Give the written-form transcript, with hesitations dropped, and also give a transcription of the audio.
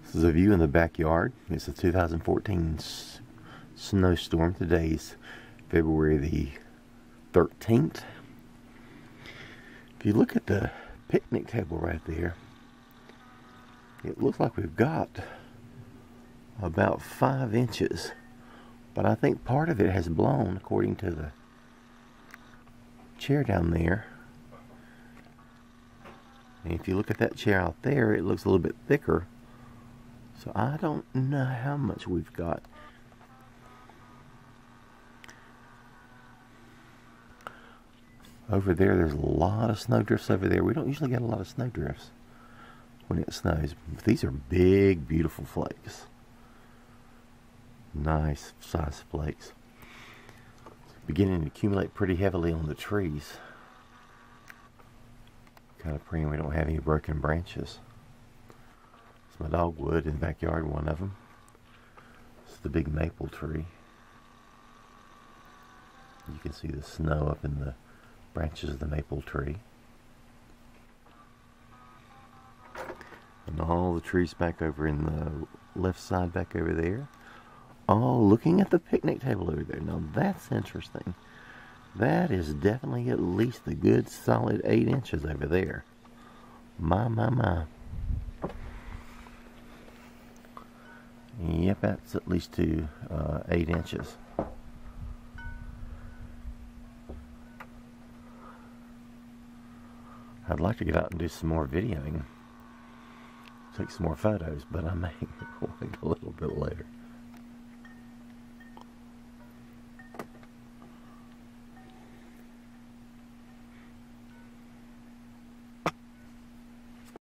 This is a view in the backyard. It's a 2014 snowstorm. Today's February the 13th. If you look at the picnic table right there, it looks like we've got about 5 inches. But I think part of it has blown according to the chair down there. And if you look at that chair out there, it looks a little bit thicker. So I don't know how much we've got. Over there, there's a lot of snowdrifts over there. We don't usually get a lot of snowdrifts when it snows. But these are big, beautiful flakes. Nice size flakes. Beginning to accumulate pretty heavily on the trees. Kind of praying we don't have any broken branches. It's my dogwood in the backyard, one of them. It's the big maple tree. You can see the snow up in the branches of the maple tree. And all the trees back over in the left side back over there. Oh, looking at the picnic table over there. Now that's interesting. That is definitely at least a good solid 8 inches over there. My. Yep, that's at least 8 inches. I'd like to get out and do some more videoing. Take some more photos, but I may wait a little bit later.